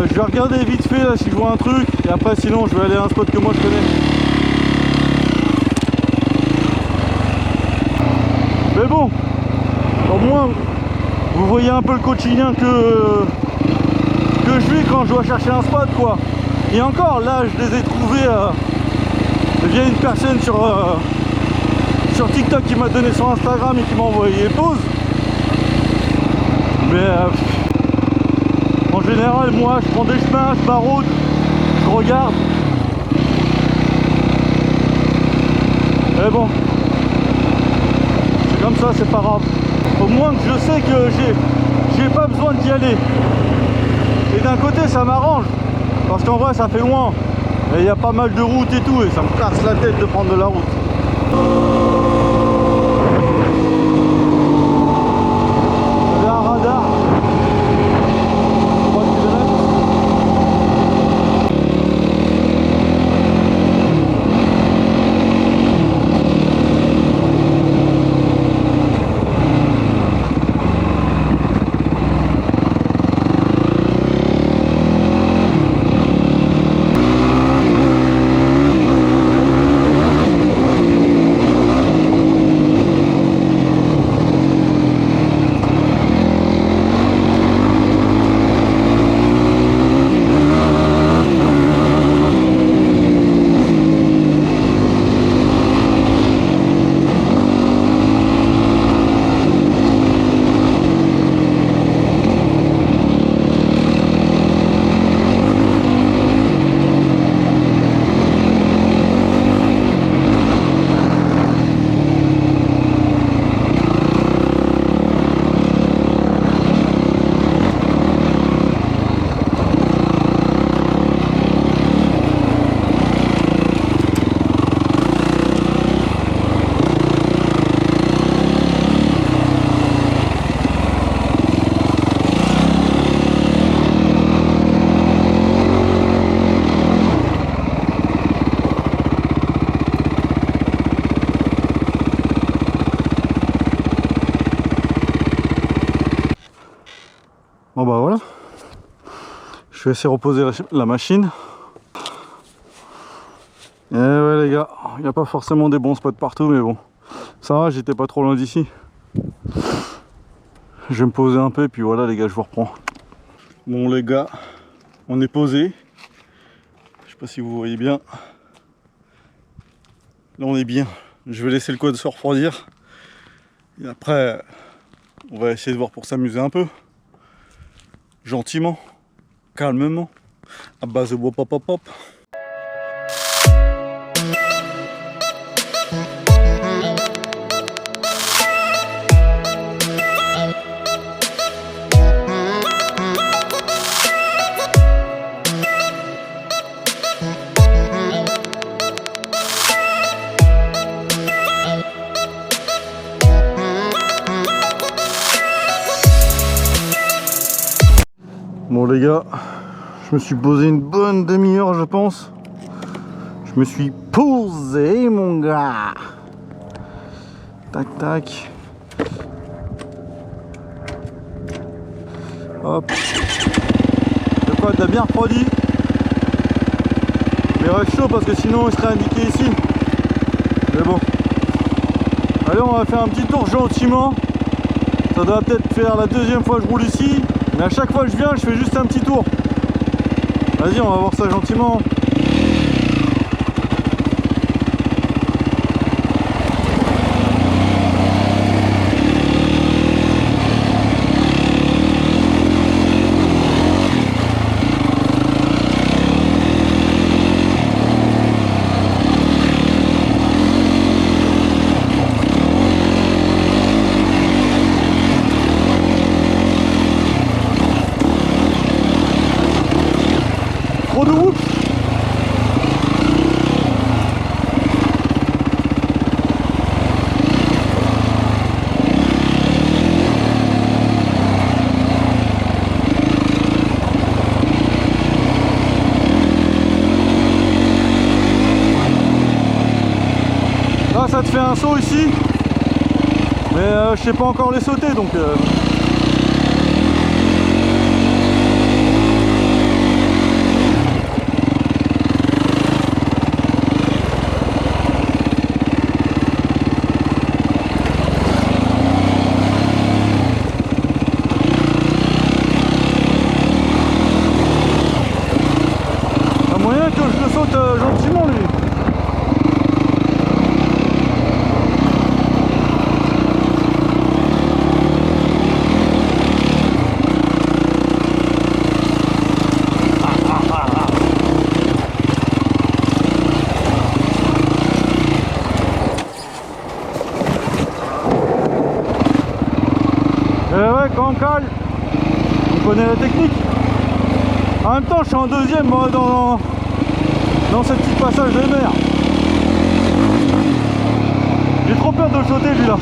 Je vais regarder vite fait là si je vois un truc. Et après sinon je vais aller à un spot que moi je connais. Mais bon, au moins vous voyez un peu le quotidien que je vis quand je dois chercher un spot quoi. Et encore là je les ai trouvés via une personne sur TikTok qui m'a donné son Instagram et qui m'a envoyé les pauses. Mais en général moi je prends des chemins, je baroude, je regarde. Mais bon, c'est comme ça, c'est pas grave. Au moins que je sais que j'ai pas besoin d'y aller. Et d'un côté ça m'arrange, parce qu'en vrai ça fait loin. Et il y a pas mal de routes et tout, et ça me casse la tête de prendre de la route. J'avais un radar. Bon bah voilà, je vais essayer de reposer la machine. Et ouais les gars, il n'y a pas forcément des bons spots partout, mais bon, ça va, j'étais pas trop loin d'ici. Je vais me poser un peu et puis voilà les gars, je vous reprends. Bon les gars, on est posé. Je sais pas si vous voyez bien. Là on est bien. Je vais laisser le code se refroidir. Et après, on va essayer de voir pour s'amuser un peu. Gentiment, calmement, à base de pop pop pop. Bon les gars, je me suis posé une bonne demi-heure je pense. Je me suis posé mon gars. Tac tac. Hop. Le code a bien refroidi. Mais il reste chaud parce que sinon il serait indiqué ici. Mais bon. Allez, on va faire un petit tour gentiment. Ça doit peut-être faire la deuxième fois que je roule ici. Mais à chaque fois que je viens, je fais juste un petit tour. Vas-y, on va voir ça gentiment. Trop de whoop. Là ça te fait un saut ici. Mais je sais pas encore les sauter, donc... bancal. On connaît la technique. En même temps, je suis en deuxième moi, dans ce petit passage de mer. J'ai trop peur de le sauter lui là.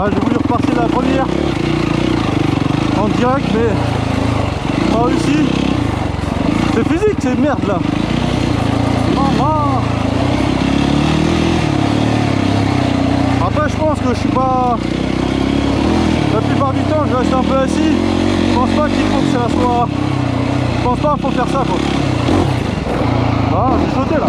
Ah, j'ai voulu repasser la première en direct, mais pas réussi. C'est physique, c'est merde là. Maman. Après, je pense que je suis pas. La plupart du temps, je reste un peu assis. Je pense pas qu'il faut que ça soit. Je pense pas qu'il faut faire ça quoi. Ah, j'ai sauté là.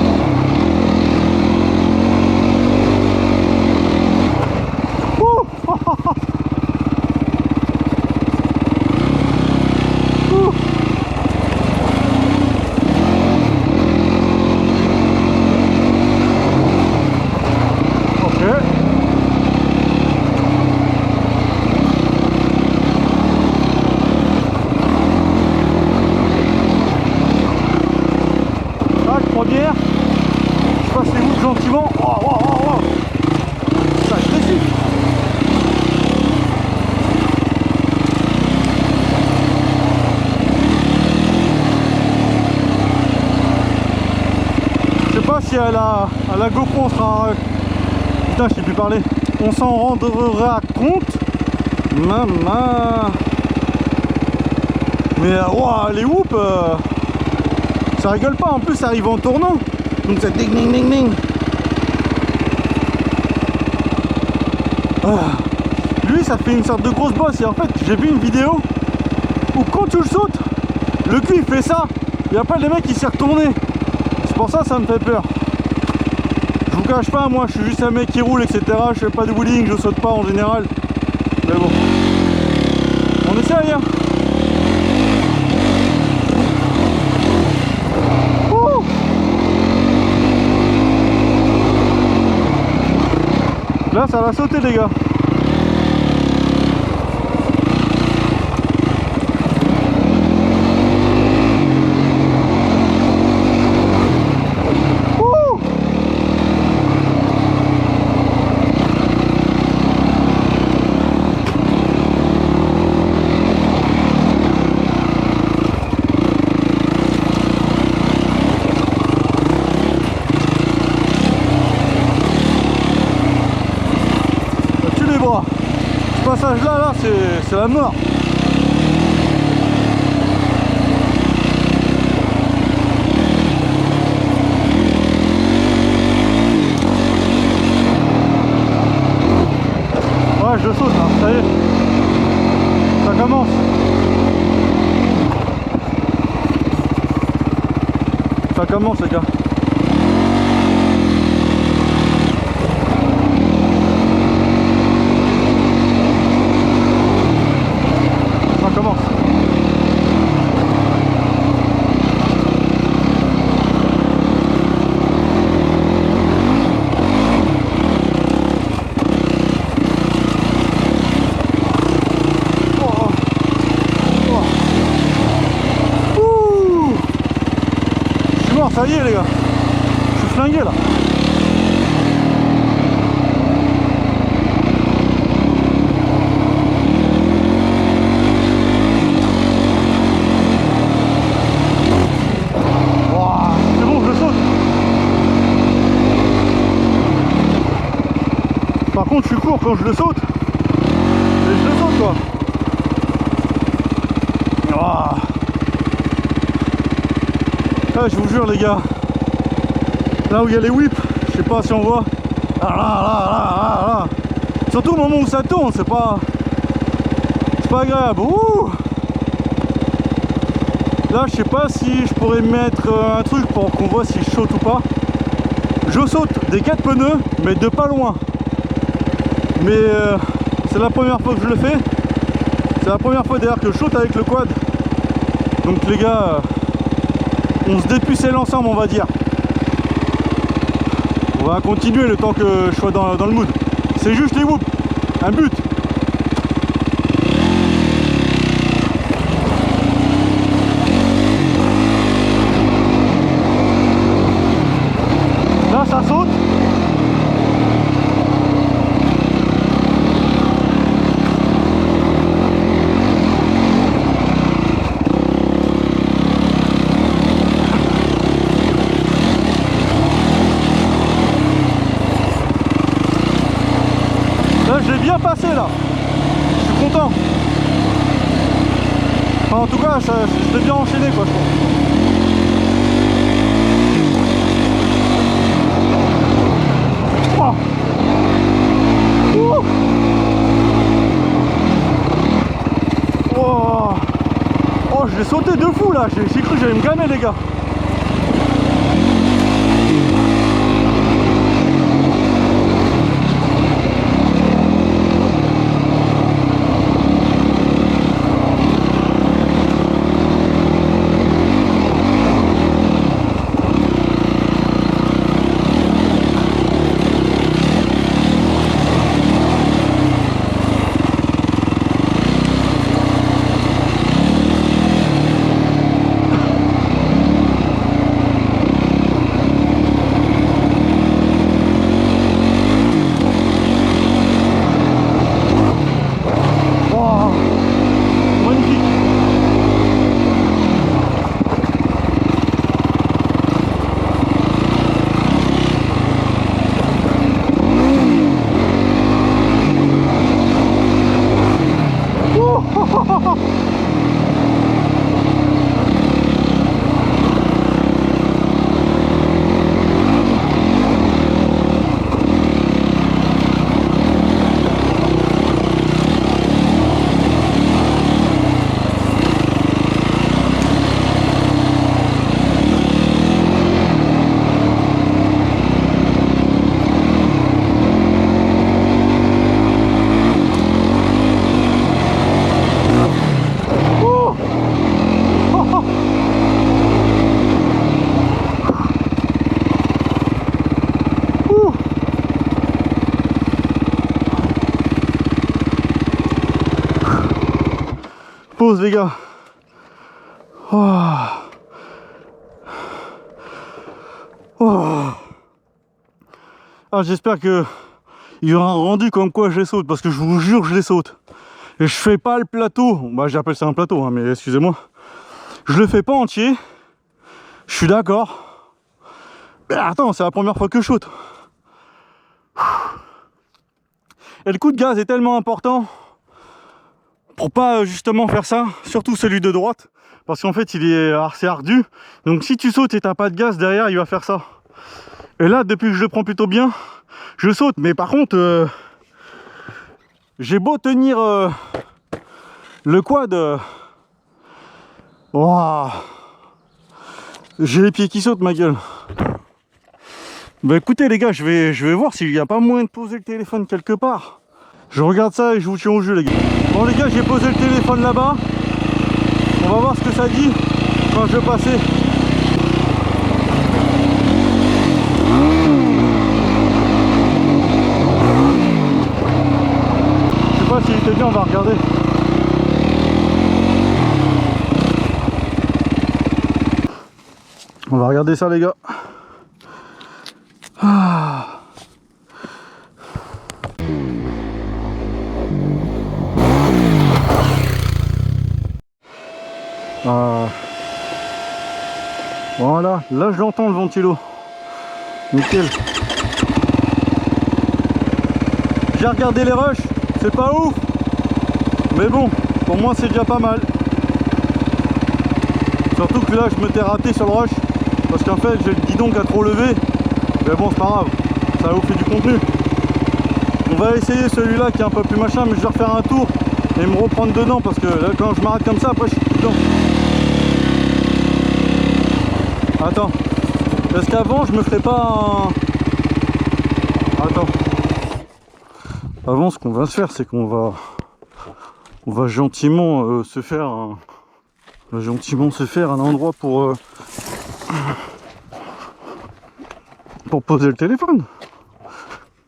Première, je passe les routes gentiment. Oh, oh, oh, oh. Ça agressif. Je sais pas si à la GoPro on sera. Putain, je sais plus parler. On s'en rendra compte. Maman. Mais wow, les whoops. Ça rigole pas, en plus ça arrive en tournant. Donc ça ding ding ding ding. Lui ça fait une sorte de grosse bosse. Et en fait j'ai vu une vidéo où quand tu le sautes, le cul il fait ça. Et après le mec il s'est retourné. C'est pour ça que ça me fait peur. Je vous cache pas, moi je suis juste un mec qui roule etc. Je fais pas de wheeling, je saute pas en général. Mais bon. On essaye hein. Là ça va sauter les gars. Ce passage là, c'est la mort. Ouais, je saute là, ça y est. Ça commence. Ça commence les gars. Ça y est les gars, je suis flingué là. Wow, c'est bon, je saute. Par contre je suis court quand je le saute. Et je le saute quoi. Wow. Ah, je vous jure les gars, là où il y a les whips, je sais pas si on voit. Ah, là. Surtout au moment où ça tourne, c'est pas agréable. Ouh. Là je sais pas si je pourrais mettre un truc pour qu'on voit si je saute ou pas. Je saute des 4 pneus mais de pas loin. Mais c'est la première fois que je le fais. C'est la première fois d'ailleurs que je saute avec le quad. Donc les gars, on se dépucelle ensemble, on va dire. On va continuer le temps que je sois dans le mood. C'est juste les whoops, un but. Là ça saute. Là je l'ai bien passé là. Je suis content. Enfin, en tout cas je l'ai bien enchaîné quoi, je pense. Oh, oh, je l'ai sauté de fou là, j'ai cru que j'allais me gamer les gars. Pause les gars. Oh. Oh. Ah, j'espère que il y aura un rendu comme quoi je les saute, parce que je vous jure je les saute. Et je fais pas le plateau, bah j'appelle ça un plateau hein, mais excusez-moi. Je le fais pas entier. Je suis d'accord. Mais attends, c'est la première fois que je saute. Et le coup de gaz est tellement important pour pas justement faire ça, surtout celui de droite, parce qu'en fait il est assez ardu. Donc si tu sautes et t'as pas de gaz derrière, il va faire ça. Et là, depuis que je le prends plutôt bien, je saute. Mais par contre, j'ai beau tenir le quad, oh, j'ai les pieds qui sautent, ma gueule. Bah écoutez les gars, je vais voir s'il n'y a pas moyen de poser le téléphone quelque part. Je regarde ça et je vous tiens au jeu les gars. Bon les gars, j'ai posé le téléphone là-bas. On va voir ce que ça dit quand je vais passer. Je sais pas s'il était bien, on va regarder. On va regarder ça les gars. Ah. Voilà, là je l'entends le ventilo. Nickel. J'ai regardé les rushs, c'est pas ouf. Mais bon, pour moi c'est déjà pas mal. Surtout que là je me t'ai raté sur le rush. Parce qu'en fait j'ai le guidon qui a trop levé. Mais bon c'est pas grave, ça va vous faire du contenu. On va essayer celui-là qui est un peu plus machin, mais je vais refaire un tour et me reprendre dedans parce que là quand je m'arrête comme ça après je suis dedans. Attends, est-ce qu'avant je me ferais pas un... Attends. Avant, ce qu'on va se faire, c'est qu'on va, on va gentiment se faire un, on va gentiment se faire un endroit pour poser le téléphone.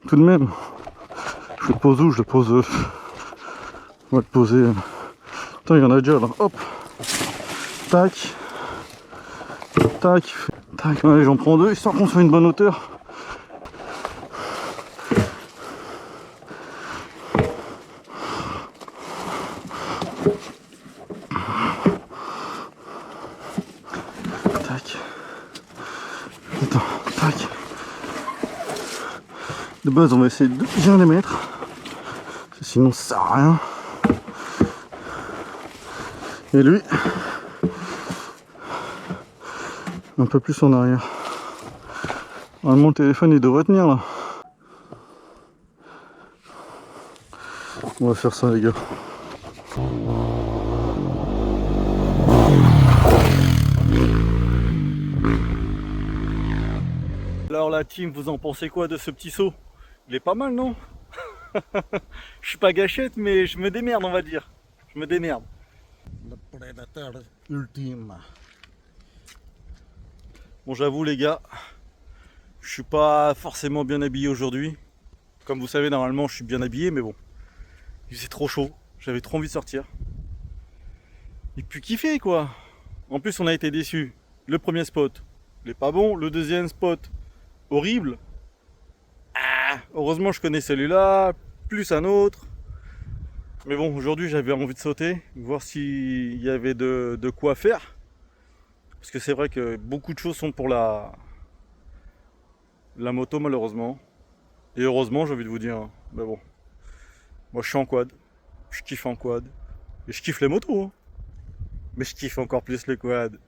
Tout de même. Je le pose où? Je le pose. On va le poser. Attends, il y en a déjà là. Hop. Tac. Tac. Tac. Allez, j'en prends deux, histoire qu'on soit une bonne hauteur. Tac. Attends, tac. De base, on va essayer de bien les mettre. Sinon, ça sert à rien. Et lui, un peu plus en arrière. Normalement, le téléphone, il devrait tenir là. On va faire ça, les gars. Alors la team, vous en pensez quoi de ce petit saut? Il est pas mal, non? Je suis pas gâchette, mais je me démerde, on va dire. Je me démerde. Le prédateur ultime. Bon, j'avoue, les gars, je suis pas forcément bien habillé aujourd'hui. Comme vous savez, normalement, je suis bien habillé, mais bon, il faisait trop chaud. J'avais trop envie de sortir. Et puis kiffer, quoi. En plus, on a été déçus. Le premier spot, il est pas bon. Le deuxième spot, horrible. Ah, heureusement, je connais celui-là, plus un autre. Mais bon, aujourd'hui, j'avais envie de sauter, voir s'il y avait de quoi faire. Parce que c'est vrai que beaucoup de choses sont pour la moto, malheureusement. Et heureusement, j'ai envie de vous dire. Mais bon, moi, je suis en quad. Je kiffe en quad. Et je kiffe les motos. Hein. Mais je kiffe encore plus le quad.